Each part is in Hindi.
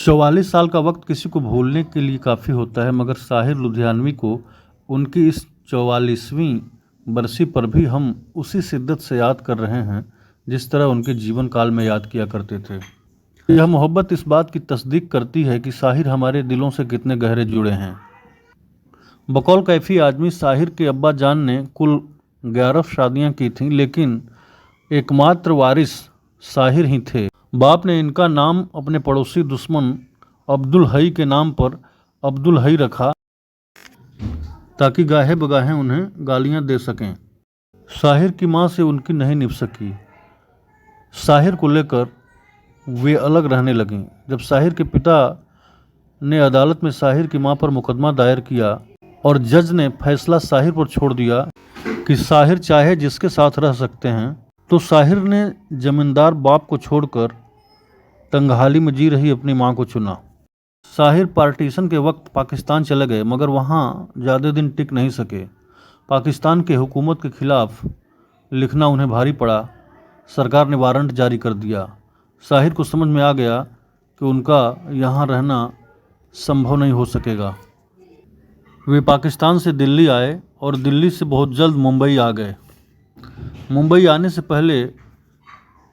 44 साल का वक्त किसी को भूलने के लिए काफ़ी होता है, मगर साहिर लुधियानवी को उनकी इस 44वीं बरसी पर भी हम उसी शिद्दत से याद कर रहे हैं जिस तरह उनके जीवन काल में याद किया करते थे। यह मोहब्बत इस बात की तस्दीक करती है कि साहिर हमारे दिलों से कितने गहरे जुड़े हैं। बकौल कैफी आदमी साहिर के अब्बा जान ने कुल 11 शादियां की थीं, लेकिन एकमात्र वारिस साहिर ही थे। बाप ने इनका नाम अपने पड़ोसी दुश्मन अब्दुल हई के नाम पर अब्दुल हई रखा ताकि गाहे बगाहे उन्हें गालियां दे सकें। साहिर की मां से उनकी नहीं निभ सकी। साहिर को लेकर वे अलग रहने लगीं। जब साहिर के पिता ने अदालत में साहिर की मां पर मुकदमा दायर किया और जज ने फैसला साहिर पर छोड़ दिया कि साहिर चाहे जिसके साथ रह सकते हैं, तो साहिर ने जमींदार बाप को छोड़कर तंगहाली में जी रही अपनी मां को चुना। साहिर पार्टीशन के वक्त पाकिस्तान चले गए, मगर वहां ज़्यादा दिन टिक नहीं सके। पाकिस्तान के हुकूमत के खिलाफ लिखना उन्हें भारी पड़ा। सरकार ने वारंट जारी कर दिया। साहिर को समझ में आ गया कि उनका यहाँ रहना संभव नहीं हो सकेगा। वे पाकिस्तान से दिल्ली आए और दिल्ली से बहुत जल्द मुंबई आ गए। मुंबई आने से पहले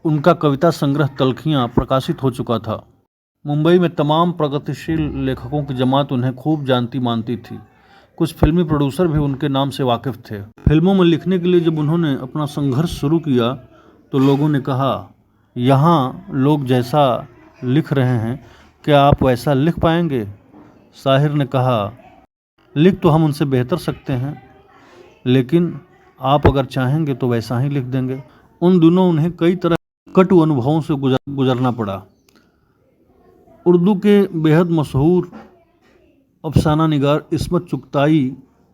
उनका कविता संग्रह तलखियाँ प्रकाशित हो चुका था। मुंबई में तमाम प्रगतिशील लेखकों की जमात उन्हें खूब जानती मानती थी। कुछ फिल्मी प्रोड्यूसर भी उनके नाम से वाकिफ़ थे। फिल्मों में लिखने के लिए जब उन्होंने अपना संघर्ष शुरू किया तो लोगों ने कहा, यहाँ लोग जैसा लिख रहे हैं क्या आप वैसा लिख पाएंगे? साहिर ने कहा, लिख तो हम उनसे बेहतर सकते हैं, लेकिन आप अगर चाहेंगे तो वैसा ही लिख देंगे। उन दिनों उन्हें कई तरह कटु अनुभवों से गुजरना पड़ा। उर्दू के बेहद मशहूर अफसाना निगार इस्मत चुगताई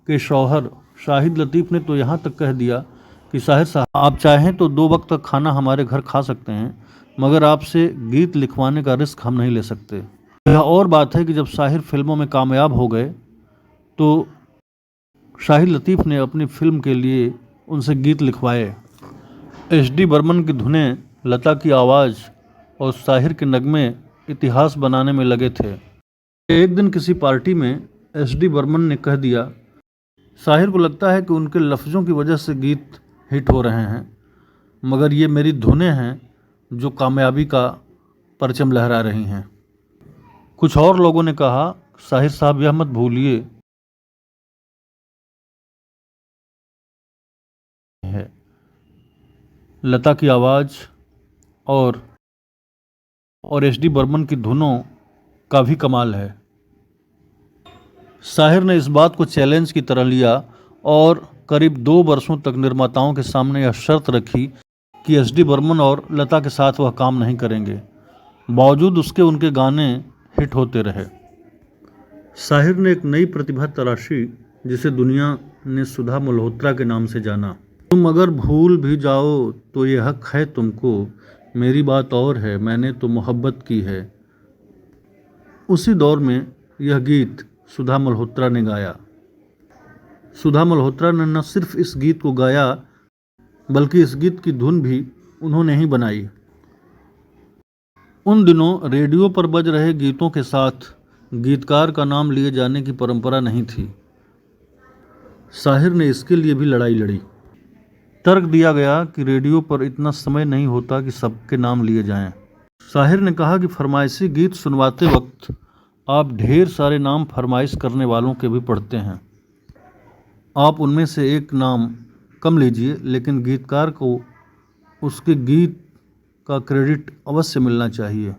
के शौहर शाहिद लतीफ़ ने तो यहाँ तक कह दिया कि साहिर साहब, आप चाहें तो 2 वक्त का खाना हमारे घर खा सकते हैं, मगर आपसे गीत लिखवाने का रिस्क हम नहीं ले सकते। यह और बात है कि जब साहिर फिल्मों में कामयाब हो गए तो शाहिद लतीफ़ ने अपनी फिल्म के लिए उनसे गीत लिखवाए। एच.डी. बर्मन की धुनें, लता की आवाज़ और साहिर के नगमे इतिहास बनाने में लगे थे। एक दिन किसी पार्टी में एच.डी. बर्मन ने कह दिया, साहिर को लगता है कि उनके लफ्ज़ों की वजह से गीत हिट हो रहे हैं, मगर ये मेरी धुनें हैं जो कामयाबी का परचम लहरा रही हैं। कुछ और लोगों ने कहा, साहिर साहब यह मत भूलिए है लता की आवाज़ और एच.डी. बर्मन की धुनों का भी कमाल है। साहिर ने इस बात को चैलेंज की तरह लिया और करीब 2 वर्षों तक निर्माताओं के सामने यह शर्त रखी कि एच.डी. बर्मन और लता के साथ वह काम नहीं करेंगे। बावजूद उसके उनके गाने हिट होते रहे। साहिर ने एक नई प्रतिभा तराशी जिसे दुनिया ने सुधा मल्होत्रा के नाम से जाना। तुम अगर भूल भी जाओ तो ये हक है तुमको, मेरी बात और है, मैंने तो मोहब्बत की है। उसी दौर में यह गीत सुधा मल्होत्रा ने गाया। सुधा मल्होत्रा ने न सिर्फ इस गीत को गाया, बल्कि इस गीत की धुन भी उन्होंने ही बनाई। उन दिनों रेडियो पर बज रहे गीतों के साथ गीतकार का नाम लिए जाने की परंपरा नहीं थी। साहिर ने इसके लिए भी लड़ाई लड़ी। तर्क दिया गया कि रेडियो पर इतना समय नहीं होता कि सबके नाम लिए जाएं। साहिर ने कहा कि फरमाइशी गीत सुनवाते वक्त आप ढेर सारे नाम फरमाइश करने वालों के भी पढ़ते हैं। आप उनमें से एक नाम कम लीजिए, लेकिन गीतकार को उसके गीत का क्रेडिट अवश्य मिलना चाहिए।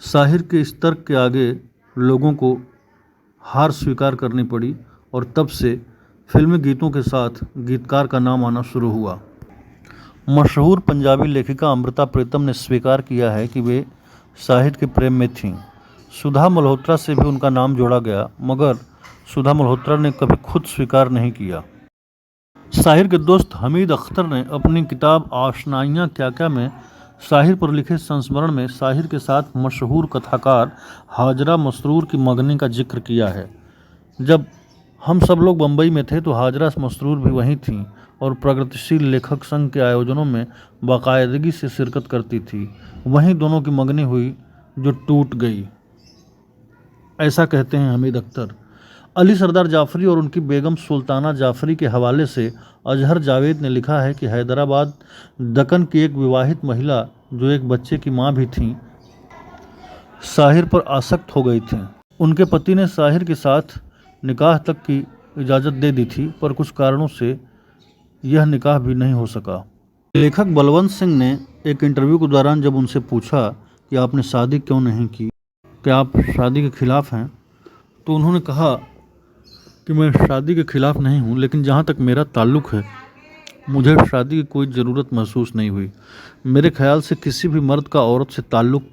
साहिर के इस तर्क के आगे लोगों को हार स्वीकार करनी पड़ी और तब से फिल्मी गीतों के साथ गीतकार का नाम आना शुरू हुआ। मशहूर पंजाबी लेखिका अमृता प्रीतम ने स्वीकार किया है कि वे साहिर के प्रेम में थीं। सुधा मल्होत्रा से भी उनका नाम जोड़ा गया, मगर सुधा मल्होत्रा ने कभी खुद स्वीकार नहीं किया। साहिर के दोस्त हमीद अख्तर ने अपनी किताब आशनाइयाँ क्या क्या में साहिर पर लिखे संस्मरण में साहिर के साथ मशहूर कथाकार हाजरा मसरूर की मगनी का जिक्र किया है। जब हम सब लोग बम्बई में थे तो हाजरा मसरूर भी वहीं थीं और प्रगतिशील लेखक संघ के आयोजनों में बाकायदगी से शिरकत करती थी। वहीं दोनों की मगनी हुई जो टूट गई, ऐसा कहते हैं हमीद अख्तर। अली सरदार जाफरी और उनकी बेगम सुल्ताना जाफरी के हवाले से अजहर जावेद ने लिखा है कि हैदराबाद दक्कन की एक विवाहित महिला जो एक बच्चे की मां भी थीं, साहिर पर आसक्त हो गई थीं। उनके पति ने साहिर के साथ निकाह तक की इजाज़त दे दी थी, पर कुछ कारणों से यह निकाह भी नहीं हो सका। लेखक बलवंत सिंह ने एक इंटरव्यू के दौरान जब उनसे पूछा कि आपने शादी क्यों नहीं की, क्या आप शादी के खिलाफ़ हैं, तो उन्होंने कहा कि मैं शादी के खिलाफ़ नहीं हूँ, लेकिन जहाँ तक मेरा ताल्लुक़ है मुझे शादी की कोई ज़रूरत महसूस नहीं हुई। मेरे ख्याल से किसी भी मर्द का औरत से ताल्लुक़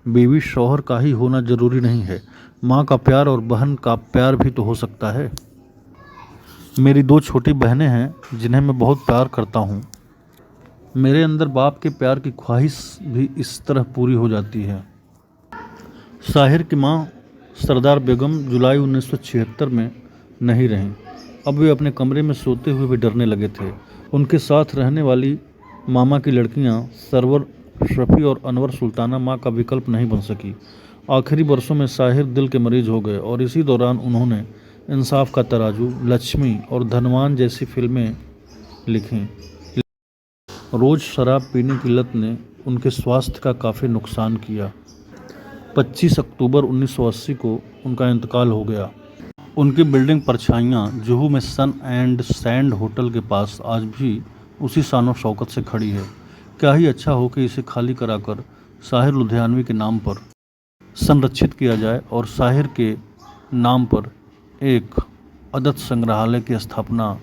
बीवी शौहर का ही होना ज़रूरी नहीं है, माँ का प्यार और बहन का प्यार भी तो हो सकता है। मेरी 2 छोटी बहनें हैं जिन्हें मैं बहुत प्यार करता हूँ। मेरे अंदर बाप के प्यार की ख्वाहिश भी इस तरह पूरी हो जाती है। साहिर की माँ सरदार बेगम जुलाई 1976 में नहीं रहीं। अब वे अपने कमरे में सोते हुए भी डरने लगे थे। उनके साथ रहने वाली मामा की लड़कियां सरवर शफी और अनवर सुल्ताना माँ का विकल्प नहीं बन सकी। आखिरी वर्षों में साहिर दिल के मरीज हो गए और इसी दौरान उन्होंने इंसाफ का तराजू, लक्ष्मी और धनवान जैसी फिल्में लिखीं। रोज़ शराब पीने की लत ने उनके स्वास्थ्य का काफ़ी नुकसान किया। 25 अक्टूबर 1980 को उनका इंतकाल हो गया। उनकी बिल्डिंग परछाइयाँ जुहू में सन एंड सैंड होटल के पास आज भी उसी शान और शौकत से खड़ी है। क्या ही अच्छा हो कि इसे खाली कराकर साहिर लुधियानवी के नाम पर संरक्षित किया जाए और साहिर के नाम पर एक अदत्त संग्रहालय की स्थापना